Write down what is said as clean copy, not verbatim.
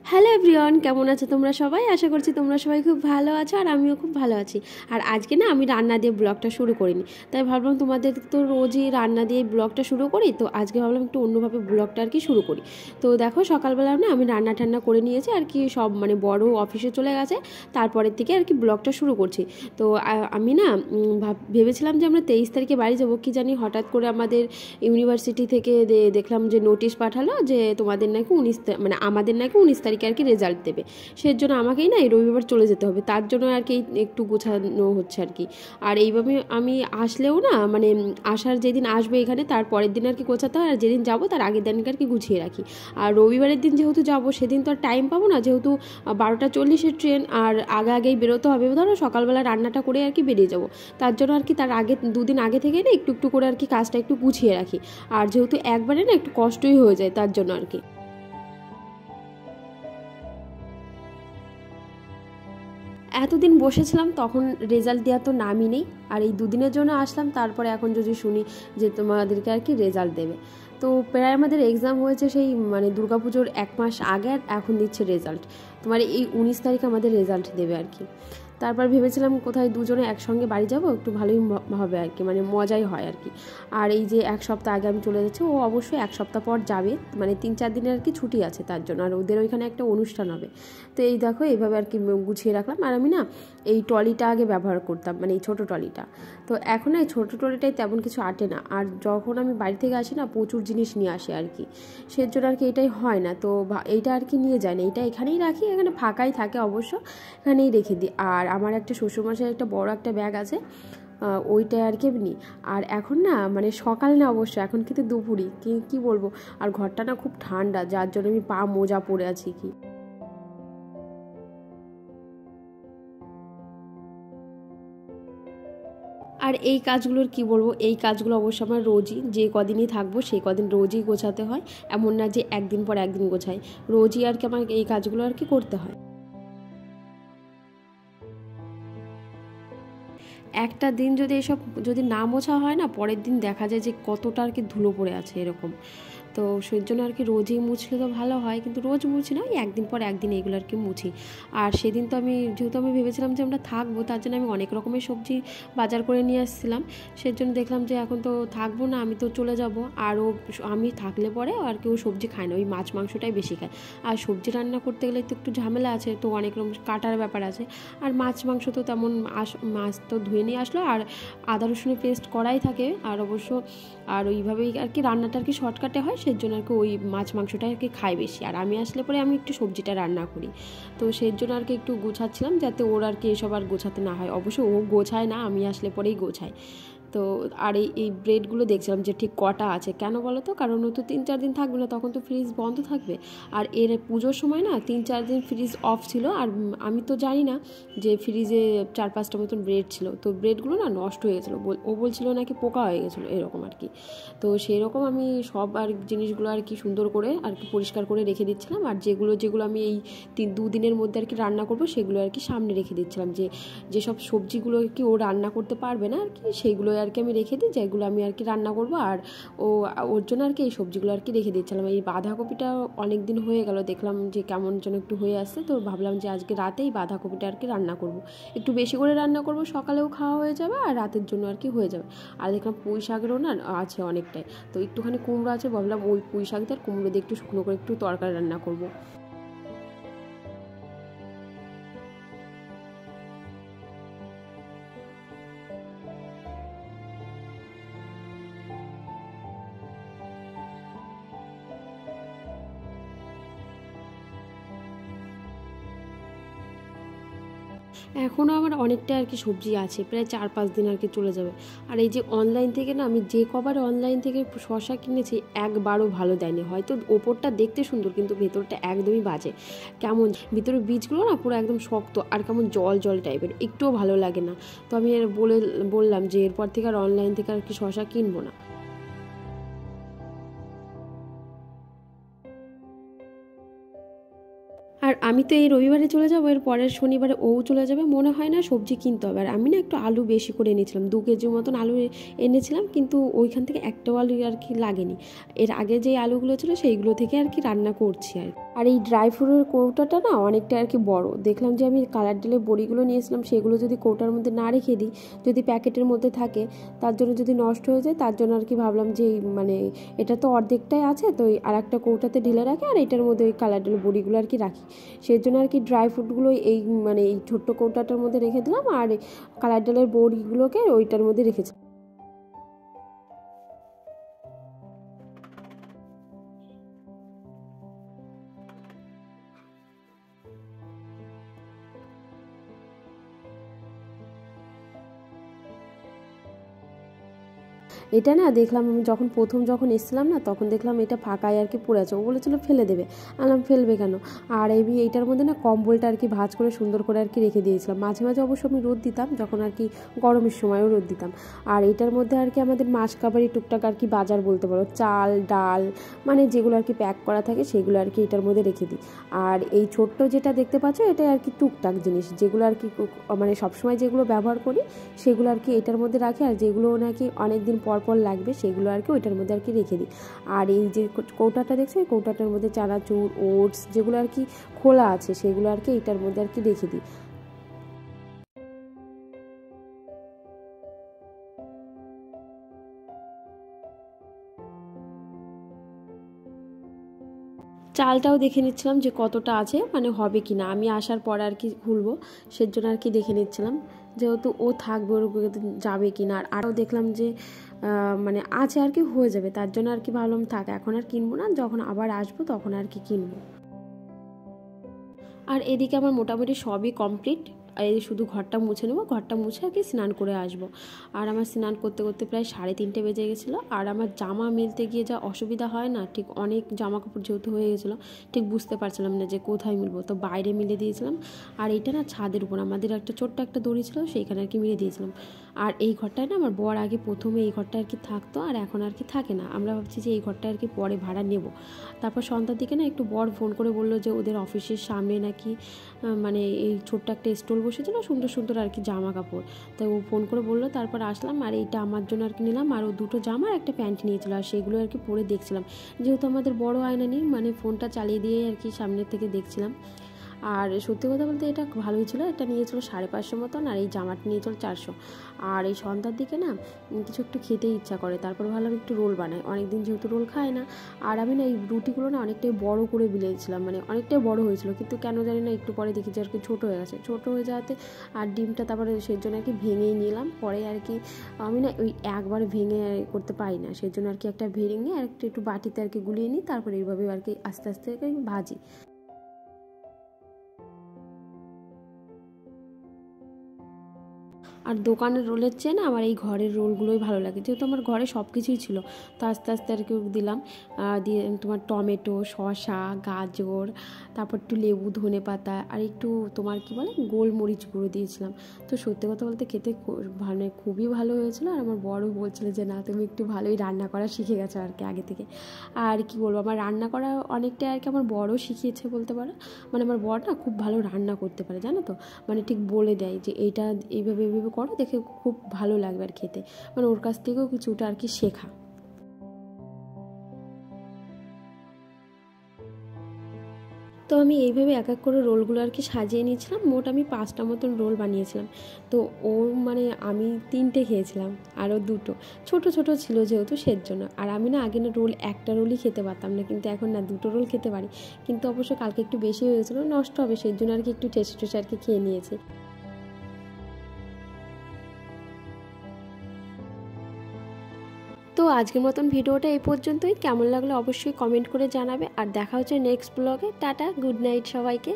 Hello everyone, কেমন আছো তোমরা সবাই? আশা করছি তোমরা সবাই খুব ভালো আছো আর আমিও খুব ভালো আছি। আর আজকে না আমি রান্না দিয়ে ব্লগটা শুরু করিনি, তাই ভাবলাম তোমাদের তো রোজই রান্না দিয়ে ব্লগটা শুরু করি, তো আজকে ভাবলাম একটু অন্যভাবে ব্লগটা আর কি শুরু করি। তো দেখো সকালবেলা না আমি রান্না টান্না করে নিয়েছি আর কি, সব মানে বড় অফিসে চলে গেছে, তারপরের থেকে আর কি ব্লগটা শুরু করছি। তো আমি না ভেবেছিলাম যে আমরা 23 তারিখে বাড়ি যাবো, কি জানি হঠাৎ করে আমাদের ইউনিভার্সিটি থেকে দেখলাম যে নোটিশ পাঠালো যে তোমাদের নাকি মানে আমাদের নাকি 19 তারিখে আর কি রেজাল্ট দেবে। সেই জন্য আমাকেই না এই রবিবার চলে যেতে হবে, তার জন্য আর কি একটু গোছানো হচ্ছে আর কি। আর এইভাবে আমি আসলেও না মানে আসার যেদিন আসবে এখানে তার পরের দিন আর কি গোছাতে হয়, আর যেদিন যাবো তার আগের দিনকে আর কি গুছিয়ে রাখি। আর রবিবারের দিন যেহেতু যাবো সেদিন তো আর টাইম পাবো না, যেহেতু 12:40-এর ট্রেন, আর আগেই বেরোতে হবে। ধরো সকালবেলা রান্নাটা করে আর কি বেরিয়ে যাবো, তার জন্য আর কি তার আগে দুদিন আগে থেকে না একটু একটু করে আর কি কাজটা একটু গুছিয়ে রাখি। আর যেহেতু একবারে না একটু কষ্টই হয়ে যায়, তার জন্য আর কি। এতদিন বসেছিলাম, তখন রেজাল্ট দেওয়া তো নামই নেই, আর এই দুদিনের জন্য আসলাম, তারপরে এখন যদি শুনি যে তোমাদেরকে আর কি রেজাল্ট দেবে। তো প্রায় আমাদের এক্সাম হয়েছে সেই মানে দুর্গাপুজোর 1 মাস আগে, আর এখন দিচ্ছে রেজাল্ট। তোমার এই 19 তারিখ আমাদের রেজাল্ট দেবে আর কি। তারপর ভেবেছিলাম কোথায় দুজনে একসঙ্গে বাড়ি যাব, একটু ভালোই হবে আর কি, মানে মজাই হয় আর কি। আর এই যে 1 সপ্তাহ আগে আমি চলে যাচ্ছি, ও অবশ্যই 1 সপ্তাহ পর যাবে, মানে 3-4 দিনের আর কি ছুটি আছে তার জন্য, আর ওদের ওইখানে একটা অনুষ্ঠান হবে। তো এই দেখো এইভাবে আর কি গুছিয়ে রাখলাম। আর আমি না এই ট্রলিটা আগে ব্যবহার করতাম, মানে এই ছোটো ট্রলিটা, তো এখন এই ছোটো ট্রলিটাই তেমন কিছু আটে না। আর যখন আমি বাড়ি থেকে আসি না প্রচুর জিনিস নিয়ে আসি আর কি, সেজন্য আর কি এটাই হয় না। তো এইটা আর কি নিয়ে যায় না, এইটা এখানেই রাখি, এখানে ফাঁকাই থাকে অবশ্য, এখানেই রেখে দিই। আর আমার একটা শ্বশুরমশাইয়ের একটা বড় একটা ব্যাগ আছে, ওইটা আর কি এমনি। আর এখন না মানে সকাল না অবশ্য, এখন কিন্তু দুপুরই, কি বলবো। আর ঘরটা না খুব ঠান্ডা, যার জন্য আমি পা মোজা পরে আছি কি। আর এই কাজগুলোর কি বলবো, এই কাজগুলো অবশ্য আমার রোজই, যে কদিনই থাকবো সেই কদিন রোজই গোছাতে হয়, এমন না যে একদিন পর একদিন গোছাই, রোজই আর কি আমার এই কাজগুলো আর কি করতে হয়। একটা দিন যদি এসব যদি না মোছা হয় না, পরের দিন দেখা যায় যে কতটা আর কি ধুলো পড়ে আছে এরকম। তো সেই জন্য আর কি রোজই মুছলে তো ভালো হয়, কিন্তু রোজ মুছি না, ওই একদিন পর একদিন এইগুলো আর কি মুছি। আর সেদিন তো আমি যেহেতু আমি ভেবেছিলাম যে আমরা থাকবো, তার জন্য আমি অনেক রকমের সবজি বাজার করে নিয়ে আসছিলাম। সেজন্য দেখলাম যে এখন তো থাকবো না, আমি তো চলে যাব। আরও আমি থাকলে পরে আর কেউ সবজি খায় না, ওই মাছ মাংসটাই বেশি খায়। আর সবজি রান্না করতে গেলে তো একটু ঝামেলা আছে, তো অনেক রকম কাটার ব্যাপার আছে। আর মাছ মাংস তো তেমন মাছ তো ধুয়ে নিয়ে আসলো, আর আদা রসুনের পেস্ট করাই থাকে, আর অবশ্য আর ওইভাবেই আর কি রান্নাটা আর কি শর্টকাটে হয়, সেই জন্য আর কি ওই মাছ মাংসটা আর কি খাই বেশি। আর আমি আসলে পরে আমি একটু সবজিটা রান্না করি, তো সেই জন্য আর কি একটু গোছাচ্ছিলাম, যাতে ওর আর কি এসব আর গোছাতে না হয়। অবশ্য ও গোছায় না, আমি আসলে পরেই গোছাই। তো আর এই ব্রেডগুলো দেখছিলাম যে ঠিক কটা আছে, কেন বলো তো, কারণ ও তো 3-4 দিন থাকবে না, তখন তো ফ্রিজ বন্ধ থাকবে। আর এর পুজোর সময় না 3-4 দিন ফ্রিজ অফ ছিল, আর আমি তো জানি না যে ফ্রিজে 4-5টা মতন ব্রেড ছিল, তো ব্রেডগুলো না নষ্ট হয়ে গেছিলো, ও বলছিল নাকি পোকা হয়ে গেছিলো এরকম আর কি। তো সেই রকম আমি সব আর জিনিসগুলো আর কি সুন্দর করে আর কি পরিষ্কার করে রেখে দিচ্ছিলাম। আর যেগুলো আমি এই 2 দিনের মধ্যে আর কি রান্না করবো, সেগুলো আর কি সামনে রেখে দিচ্ছিলাম, যেসব সবজিগুলো আর কি ও রান্না করতে পারবে না আর কি, সেইগুলো আর কি আমি রেখে দিই, যেগুলো আমি আর কি রান্না করবো। আর ওর জন্য আর কি এই সবজিগুলো আর কি রেখে দিচ্ছিলাম। এই বাঁধাকপিটা অনেক দিন হয়ে গেল, দেখলাম যে কেমন যেন একটু হয়ে আসছে, তো ভাবলাম যে আজকে রাতেই বাঁধাকপিটা আর কি রান্না করব, একটু বেশি করে রান্না করব, সকালেও খাওয়া হয়ে যাবে আর রাতের জন্য আর কি হয়ে যাবে। আর দেখলাম পুঁই শাকেরও না আছে অনেকটাই, তো একটুখানি কুমড়ো আছে, ভাবলাম ওই পুঁই শাক দিয়ে আর কুমড়ো দিয়ে একটু শুকনো করে একটু তরকারি রান্না করব। এখনও আমার অনেকটা আর কি সবজি আছে, প্রায় 4-5 দিন আর কি চলে যাবে। আর এই যে অনলাইন থেকে না আমি যে কবার অনলাইন থেকে শসা কিনেছি, একবারও ভালো দেয়নি। হয়তো ওপরটা দেখতে সুন্দর, কিন্তু ভেতরটা একদমই বাজে, কেমন ভিতরের বীজগুলো না পুরো একদম শক্ত, আর কেমন জল জল টাইপের, একটুও ভালো লাগে না। তো আমি বললাম যে এরপর থেকে আর অনলাইন থেকে আর কি শসা কিনবো না। আর আর আমি তো এই রবিবারে চলে যাবো, এর পরের শনিবারে ও চলে যাবে, মনে হয় না সবজি কিনতে হবে। আর আমি না একটু আলু বেশি করে এনেছিলাম, 2 কেজির মতন আলু এনেছিলাম, কিন্তু ওইখান থেকে একটাও আলু আর কি লাগেনি। এর আগে যে আলুগুলো ছিল সেইগুলো থেকে আর কি রান্না করছি। আর এই ড্রাই ফ্রুটের কৌটাটা না অনেকটা আর কি বড়, দেখলাম যে আমি কালার ডালের বড়িগুলো নিয়েছিলাম, সেগুলো যদি কৌটার মধ্যে না রেখে দিই, যদি প্যাকেটের মধ্যে থাকে, তার জন্য যদি নষ্ট হয়ে যায়, তার জন্য আর কি ভাবলাম যে মানে এটা তো অর্ধেকটাই আছে, তো আর একটা কৌটাতে ঢেলে রাখি, আর এটার মধ্যে ওই কালার ডালের বড়িগুলো আর কি রাখি। সেই জন্য আর কি ড্রাই ফ্রুটগুলো এই মানে এই ছোট্ট কৌটাটার মধ্যে রেখে দিলাম, আর কালার ডালের বড়িগুলোকে ওইটার মধ্যে রেখেছি। এটা না দেখলাম আমি যখন এসেছিলাম না, তখন দেখলাম এটা ফাঁকায় আর কি পড়ে আছে। ও বলেছিল ফেলে দেবে, আনলাম ফেলবে কেন। আর আমি এইটার মধ্যে না কম্বলটা আর কি ভাঁজ করে সুন্দর করে আর কি রেখে দিয়েছিলাম। মাঝে মাঝে অবশ্য আমি রোদ দিতাম, যখন আর কি গরমের সময়ও রোদ দিতাম। আর এটার মধ্যে আর কি আমাদের মাছ কাবারি টুকটাক আর কি বাজার বলতে পারো, চাল ডাল মানে যেগুলো আর কি প্যাক করা থাকে সেগুলো আর কি এটার মধ্যে রেখে দিই। আর এই ছোট্ট যেটা দেখতে পাচ্ছ, এটা আর কি টুকটাক জিনিস, যেগুলো আর কি মানে সবসময় যেগুলো ব্যবহার করি সেগুলো আর কি এটার মধ্যে রাখি, আর যেগুলো নাকি অনেকদিন পর লাগবে সেগুলো আর কি ওইটার মধ্যে আর কি রেখে দিই। আর এই যে কৌটাটা দেখছো, এই কৌটাটার মধ্যে চানাচুর ওটস যেগুলো আর কি খোলা আছে সেগুলো আর কি এটার মধ্যে আর কি রেখে দিই। চালটাও দেখে নিচ্ছিলাম যে কতটা আছে, মানে হবে কি না, আমি আসার পর আর কি খুলবো, সেজন্য আর কি দেখে নিচ্ছিলাম, যেহেতু ও থাকবে ওর যাবে কি না। আর আরও দেখলাম যে মানে আছে আর কি, হয়ে যাবে, তার জন্য আর কি ভাবলাম থাক, এখন আর কিনবো না, যখন আবার আসবো তখন আর কি কিনবো। আর এদিকে আমার মোটামুটি সবই কমপ্লিট, এই শুধু ঘরটা মুছে নেবো, ঘরটা মুছে আর কি স্নান করে আসবো। আর আমার স্নান করতে করতে প্রায় 3:30 বেজে গেছিলো। আর আমার জামা মিলতে গিয়ে যা অসুবিধা হয় না, ঠিক অনেক জামা কাপড় যেহেতু হয়ে গেছিলো, ঠিক বুঝতে পারছিলাম না যে কোথায় মিলবো, তো বাইরে মিলে দিয়েছিলাম। আর এইটা না ছাদের উপর আমাদের একটা ছোট্ট একটা দড়ি ছিল, সেইখানে আর কি মিলে দিয়েছিলাম। আর এই ঘরটায় না আমার বর আগে প্রথমে এই ঘরটা আর কি থাকতো, আর এখন আর কি থাকে না। আমরা ভাবছি যে এই ঘরটা আর কি পরে ভাড়া নেব। তারপর সন্ধ্যার দিকে না একটু বর ফোন করে বললো যে ওদের অফিসের সামনে নাকি মানে এই ছোট্ট একটা স্টল বসেছিল, সুন্দর সুন্দর আর কি জামা কাপড়, তাই ও ফোন করে বললো। তারপর আসলাম, আর এইটা আমার জন্য আর কি নিলাম, আর ও 2টো জামা আর একটা প্যান্ট নিয়েছিল, আর সেগুলো আর কি পরে দেখছিলাম, যেহেতু আমাদের বড় আয়না নেই, মানে ফোনটা চালিয়ে দিয়ে আর কি সামনের থেকে দেখছিলাম। আর সত্যি কথা বলতে এটা ভালোই ছিল, এটা নিয়েছিল 550 মতন, আর এই জামাটা নিয়েছিল 400। আর এই সন্ধ্যার দিকে না কিছু একটু খেতে ইচ্ছা করে, তারপর ভাবলাম একটু রোল বানাই, অনেকদিন যেহেতু রোল খায় না। আর আমি না এই রুটিগুলো না অনেকটাই বড় করে বেলেছিলাম, মানে অনেকটাই বড় হয়েছিল, কিন্তু কেন জানি না একটু পরে দেখি যে আর কি ছোটো হয়ে গেছে, ছোটো হয়ে যাওয়াতে আর ডিমটা তারপরে সেই জন্য আর কি ভেঙেই নিলাম। পরে আর কি আমি না ওই একবার ভেঙে করতে পারি না, সেই জন্য আর কি একটা ভেঙে আর একটু বাটিতে আর কি গুলিয়ে নিই, তারপরে এইভাবে আর কি আস্তে আস্তে ভাজি। আর দোকানের রোলের চেয়ে না আমার এই ঘরের রোলগুলোই ভালো লাগে, যেহেতু আমার ঘরে সব কিছুই ছিল। তো আস্তে আস্তে আর কি দিলাম, দিয়ে তোমার টমেটো শসা গাজর, তারপর একটু লেবু ধনে পাতা, আর একটু তোমার কি বলে গোলমরিচ গুঁড়ো দিয়েছিলাম। তো সত্যি কথা বলতে খেতে মানে খুবই ভালো হয়েছিল। আর আমার বড়ও বলছিল যে না তুমি একটু ভালোই রান্না করা শিখে গেছো আর কি আগে থেকে। আর কি বলবো, আমার রান্না করা অনেকটাই আর কি আমার বড়ও শিখিয়েছে বলতে পারো। মানে আমার বড় না খুব ভালো রান্না করতে পারে জানো তো, মানে ঠিক বলে দেয় যে এইটা এইভাবে এইভাবে করো, দেখে খুব ভালো লাগবে আর খেতে, মানে ওর কাছ থেকেও কিছুটা আর কি শেখা। তো আমি এইভাবে এক এক করে রোলগুলো আর কি সাজিয়ে নিয়েছিলাম, মোট আমি 5টা মতন রোল বানিয়েছিলাম। তো ও মানে আমি 3টে খেয়েছিলাম, আরও 2টো ছোট ছোট ছিল যেহেতু সেজন্য। আর আমি না আগে না রোল একটা রোলই খেতে পারতাম না, কিন্তু এখন না 2টো রোল খেতে পারি। কিন্তু অবশ্য কালকে একটু বেশি হয়ে গেছিলো, নষ্ট হবে সেই জন্য আর কি একটু ঠেসে ঠেসে আর কি খেয়ে নিয়েছি। তো আজকের মতন ভিডিওটা এই পর্যন্তই, কেমন লাগলো অবশ্যই কমেন্ট করে জানাবে। আর দেখা হচ্ছে নেক্সট ব্লগে। টাটা, গুড নাইট সবাইকে।